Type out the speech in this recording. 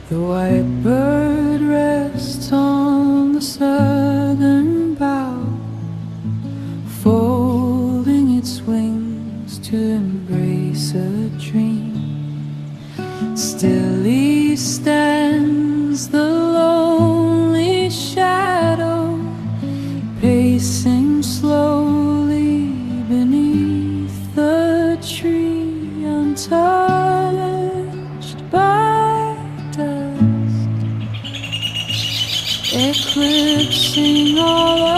The white bird rests on the southern bough, folding its wings to embrace a dream. Still he stands, the lonely shadow, pacing slowly beneath the tree, untouched by dust, eclipsing all